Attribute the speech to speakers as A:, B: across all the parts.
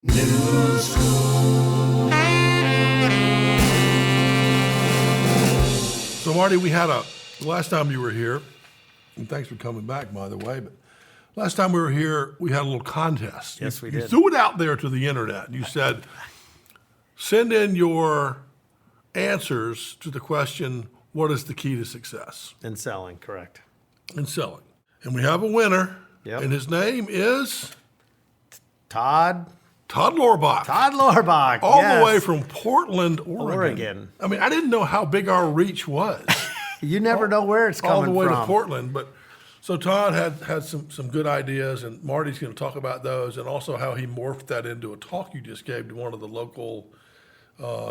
A: New School.
B: So, Marty, we had last time you were here, and thanks for coming back, by the way, but last time we were here, we had a little contest.
C: Yes, we
B: You
C: did.
B: threw it out there to the internet. You said, send in your answers to the question, what is the key to success
C: In selling, correct.
B: in selling? And we have a winner,
C: Yep.
B: and his name is
C: Todd
B: Lorbach.
C: Lorbach.
B: All
C: yes.
B: the way from Portland, Oregon. I mean, I didn't know how big our reach was.
C: You never know where it's coming
B: All the way
C: from.
B: to Portland. But so Todd had some good ideas, and Marty's going to talk about those, and also how he morphed that into a talk you just gave to one of the local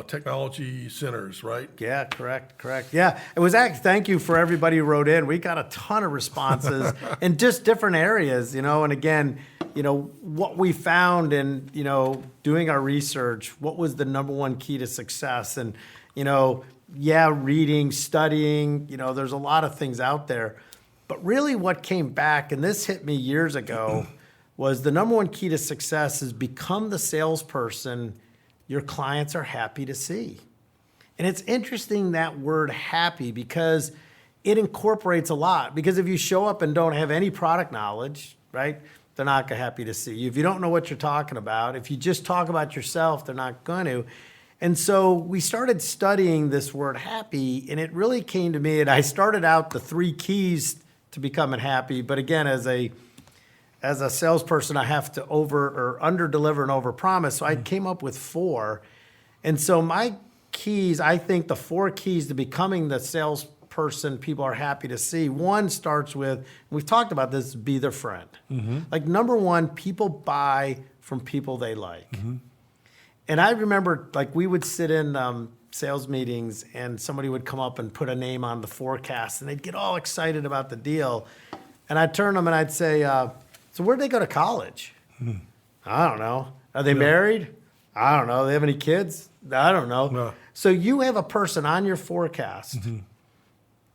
B: technology centers, right?
C: Yeah, correct. Yeah, it was actually, thank you for everybody who wrote in. We got a ton of responses in just different areas, and again, what we found in, doing our research, what was the number one key to success? And, reading, studying, there's a lot of things out there. But really what came back, and this hit me years ago, was the number one key to success is become the salesperson your clients are happy to see. And it's interesting, that word happy, because it incorporates a lot. Because if you show up and don't have any product knowledge, right, they're not happy to see you. If you don't know what you're talking about, if you just talk about yourself, they're not going to. And so we started studying this word happy, and it really came to me, and I started out the 3 keys to becoming happy. But again, as a salesperson, I have to under deliver and over promise. So I came up with 4. And so my keys, I think the 4 keys to becoming the salesperson people are happy to see. One starts with, we've talked about this, be their friend. Mm-hmm. Like number 1, people buy from people they like. Mm-hmm. And I remember, like, we would sit in sales meetings and somebody would come up and put a name on the forecast and they'd get all excited about the deal. And I'd turn to them and I'd say, so where'd they go to college? I don't know. Are they married? I don't know. Do they have any kids? I don't know.
B: No.
C: So you have a person on your forecast,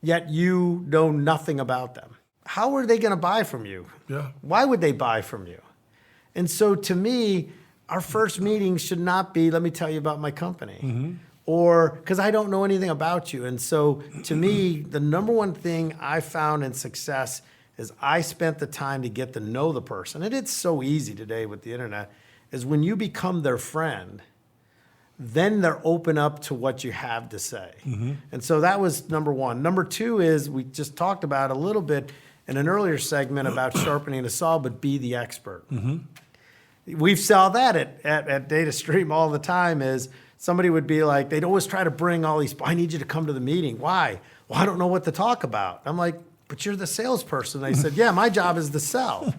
C: yet you know nothing about them. How are they going to buy from you?
B: Yeah.
C: Why would they buy from you? And so to me, our first meeting should not be, let me tell you about my company. Or, because I don't know anything about you. And so to me, the number one thing I found in success is I spent the time to get to know the person. And it's so easy today with the internet, is when you become their friend, then they're open up to what you have to say. And so that was number 1. Number 2 is, we just talked about a little bit in an earlier segment about sharpening the saw, but be the expert. We saw that at Data Stream all the time. Is somebody would be like, they'd always try to bring all these, I need you to come to the meeting. Why? Well, I don't know what to talk about. I'm like, but you're the salesperson. They said, yeah, my job is to sell.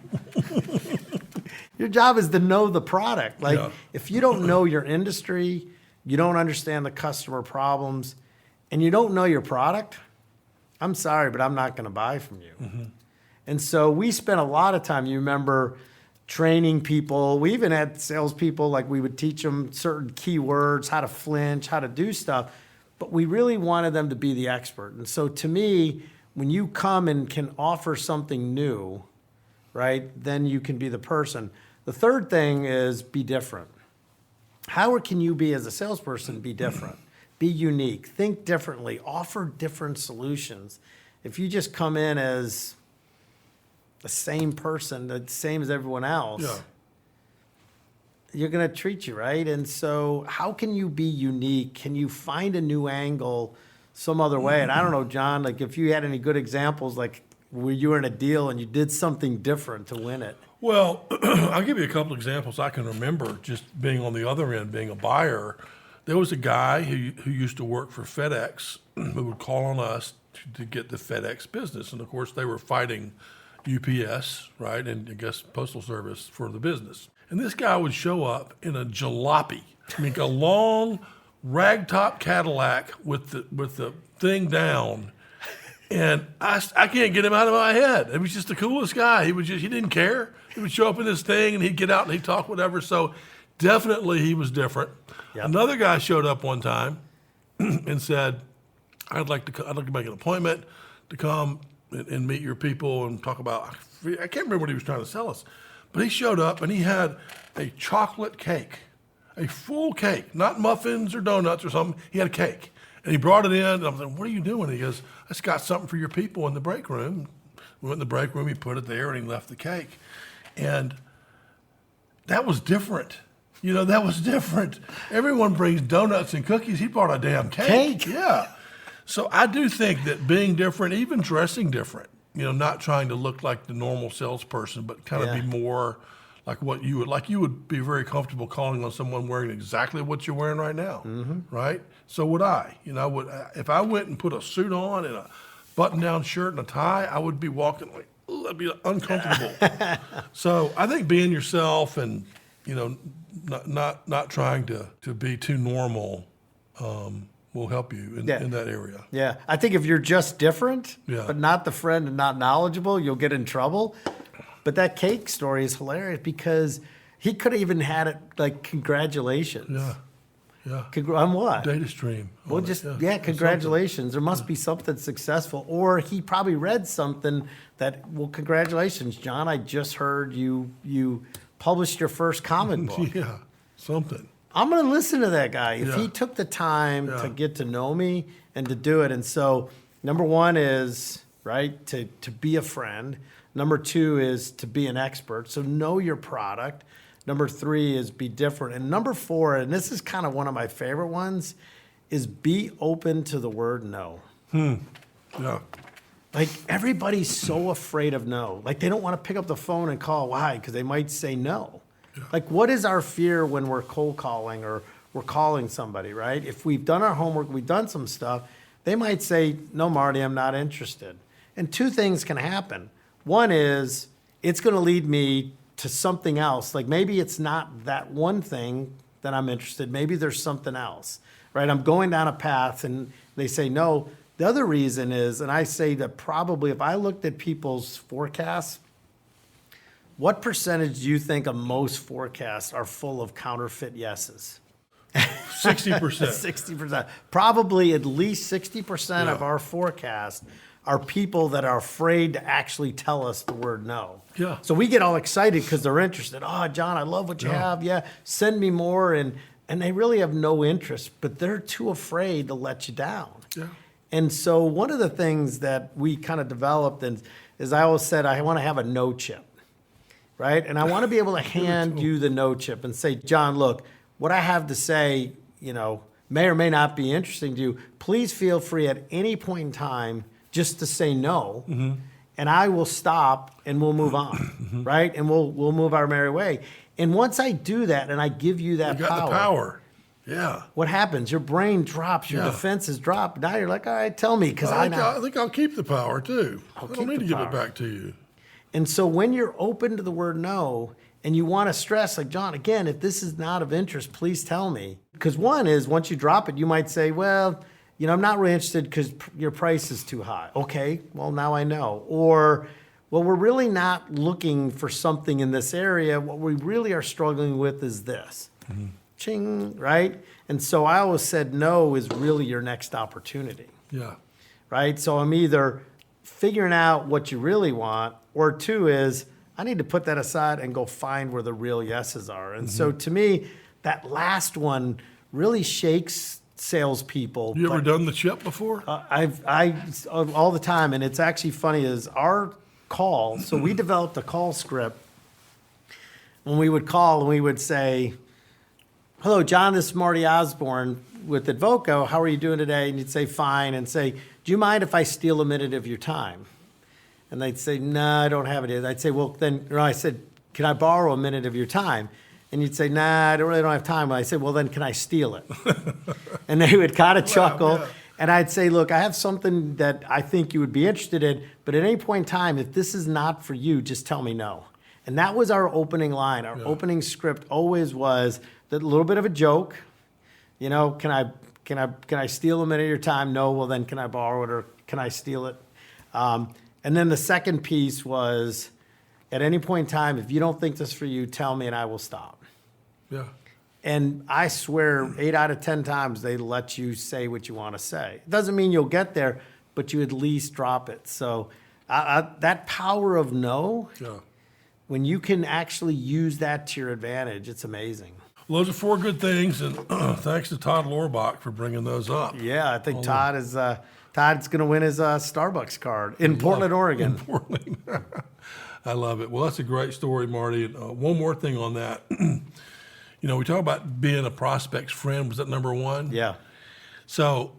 C: Your job is to know the product. Like, if you don't know your industry, you don't understand the customer problems, and you don't know your product, I'm sorry, but I'm not going to buy from you. And so we spent a lot of time, you remember, training people. We even had salespeople, like we would teach them certain keywords, how to flinch, how to do stuff, but we really wanted them to be the expert. And so to me, when you come and can offer something new, right, then you can be the person. The third thing is be different. How can you be, as a salesperson, be different? Be unique, think differently, offer different solutions. If you just come in as the same person, the same as everyone else, you're going to treat you right. And so how can you be unique? Can you find a new angle some other way? And I don't know, John, like if you had any good examples, like where you were in a deal and you did something different to win it.
B: Well, I'll give you a couple examples I can remember just being on the other end, being a buyer. There was a guy who used to work for FedEx who would call on us to get the FedEx business. And of course, they were fighting UPS, right, and I guess Postal Service for the business. And this guy would show up in a jalopy, I mean, a long ragtop Cadillac with the thing down, and I can't get him out of my head. It was just the coolest guy. He didn't care. He would show up in this thing, and he'd get out and he'd talk whatever. So definitely he was different. Yep. Another guy showed up one time and said, I'd like to make an appointment to come and meet your people and talk about, I can't remember what he was trying to sell us. But he showed up and he had a chocolate cake, a full cake, not muffins or donuts or something. He had a cake. And he brought it in, and I was like, what are you doing? He goes, I just got something for your people in the break room. We went in the break room, he put it there, and he left the cake. And that was different. You know, that was different. Everyone brings donuts and cookies. He brought a damn cake. Yeah. So I do think that being different, even dressing different, you know, not trying to look like the normal salesperson, but kind of be more like what you would, like you would be very comfortable calling on someone wearing exactly what you're wearing right now, right? So would I. You know, if I went and put a suit on and a button-down shirt and a tie, I would be walking like, ooh, that'd be uncomfortable. So I think being yourself and, you know, not trying to be too normal will help you in that area.
C: Yeah. I think if you're just different,
B: Yeah.
C: but not the friend and not knowledgeable, you'll get in trouble. But that cake story is hilarious because he could have even had it like, congratulations.
B: Yeah. Yeah.
C: On what?
B: Data stream.
C: Well, just, congratulations. There must be something successful. Or he probably read something that, well, congratulations, John. I just heard you published your first comic book.
B: Yeah, something.
C: I'm going to listen to that guy. If
B: Yeah.
C: he took the time
B: Yeah.
C: to get to know me and to do it. And so, number one is, right, to be a friend. Number two is to be an expert. So know your product. Number three is be different. And number four, and this is kind of one of my favorite ones, is be open to the word no.
B: Yeah.
C: Like everybody's so afraid of no. Like they don't want to pick up the phone and call. Why? Because they might say no.
B: Yeah.
C: Like what is our fear when we're cold calling or we're calling somebody, right? If we've done our homework, we've done some stuff, they might say, no, Marty, I'm not interested. And two things can happen. One is it's going to lead me to something else. Like maybe it's not that one thing that I'm interested. Maybe there's something else, right? I'm going down a path and they say no. The other reason is, and I say that probably if I looked at people's forecasts, what percentage do you think of most forecasts are full of counterfeit yeses?
B: 60%.
C: 60%. Probably at least 60% of our forecast are people that are afraid to actually tell us the word no.
B: Yeah.
C: So we get all excited because they're interested. Oh, John, I love what you have. Yeah, send me more. And they really have no interest, but they're too afraid to let you down.
B: Yeah.
C: And so one of the things that we kind of developed is I always said, I want to have a no chip, right? And I want to be able to hand you the no chip and say, John, look, what I have to say, you know, may or may not be interesting to you. Please feel free at any point in time just to say no, and I will stop and we'll move on, right? And we'll move our merry way. And once I do that and I give you that
B: You got
C: power,
B: the power. Yeah.
C: what happens? Your brain drops, your defenses drop. Now you're like, all right, tell me, because I know.
B: I think I'll keep the power too. I
C: keep
B: don't need
C: the
B: to give
C: power.
B: it back to you.
C: And so when you're open to the word no, and you want to stress, like, John, again, if this is not of interest, please tell me. Because one is, once you drop it, you might say, well, you know, I'm not really interested because your price is too high. Okay, well, now I know. Or, well, we're really not looking for something in this area. What we really are struggling with is this. Ching, right? And so I always said no is really your next opportunity,
B: Yeah.
C: right? So I'm either figuring out what you really want, or two is I need to put that aside and go find where the real yeses are. And so to me, that last one really shakes salespeople.
B: You ever
C: but
B: done the chip before?
C: I all the time, and it's actually funny is our call. So we developed a call script. When we would call and we would say, "Hello, John. This is Marty Osborn with Advoco. How are you doing today?" And you'd say, "Fine." And say, "Do you mind if I steal a minute of your time?" And they'd say, "No, I don't have it." I'd say, "Well, then," or I said, "Can I borrow a minute of your time?" And you'd say, "Nah, I don't have time." And I said, "Well, then can I steal it?" And they would kind of chuckle.
B: yeah.
C: And I'd say, "Look, I have something that I think you would be interested in, but at any point in time, if this is not for you, just tell me no." And that was our opening line. Our opening script always was that little bit of a joke. You know, can I steal a minute of your time? No. Well, then can I borrow it or can I steal it? And then the second piece was, at any point in time, if you don't think this is for you, tell me and I will stop.
B: Yeah.
C: And I swear 8 out of 10 times they let you say what you want to say. It doesn't mean you'll get there, but you at least drop it. So that power of no
B: Yeah.
C: when you can actually use that to your advantage, it's amazing.
B: Well, those are 4 good things, and thanks to Todd Lorbach for bringing those up.
C: Yeah, I think Todd's going to win his Starbucks card in Portland, Oregon.
B: Portland. I love it. Well, that's a great story, Marty. And, one more thing on that. We talk about being a prospect's friend. Was that number 1?
C: Yeah.
B: So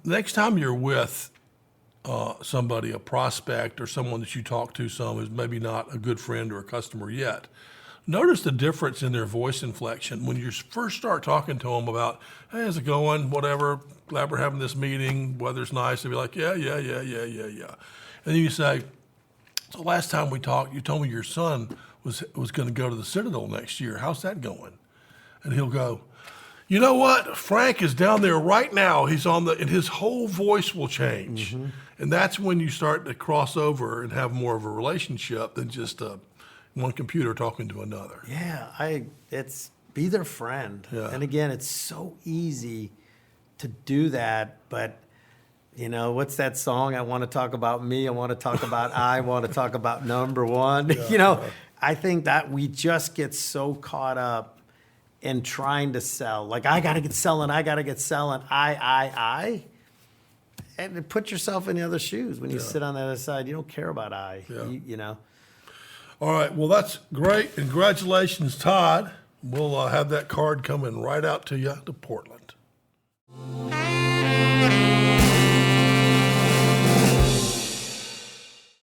B: next time you're with somebody, a prospect or someone that you talk to some who's maybe not a good friend or a customer yet, notice the difference in their voice inflection. When you first start talking to them about, hey, how's it going, whatever, glad we're having this meeting, weather's nice, they'll be like, yeah. And then you say, so last time we talked, you told me your son was going to go to the Citadel next year. How's that going? And he'll go, you know what? Frank is down there right now. He's and his whole voice will change. Mm-hmm. And that's when you start to cross over and have more of a relationship than just one computer talking to another.
C: Yeah, it's be their friend.
B: Yeah.
C: And again, it's so easy to do that, but what's that song? I want to talk about me. I want to talk about I want to talk about number one.
B: Yeah.
C: I think that we just get so caught up in trying to sell. Like, I got to get selling. I. And put yourself in the other shoes. When you sit on the other side, you don't care about I.
B: Yeah. All right. Well, that's great. Congratulations, Todd. We'll have that card coming right out to you to Portland.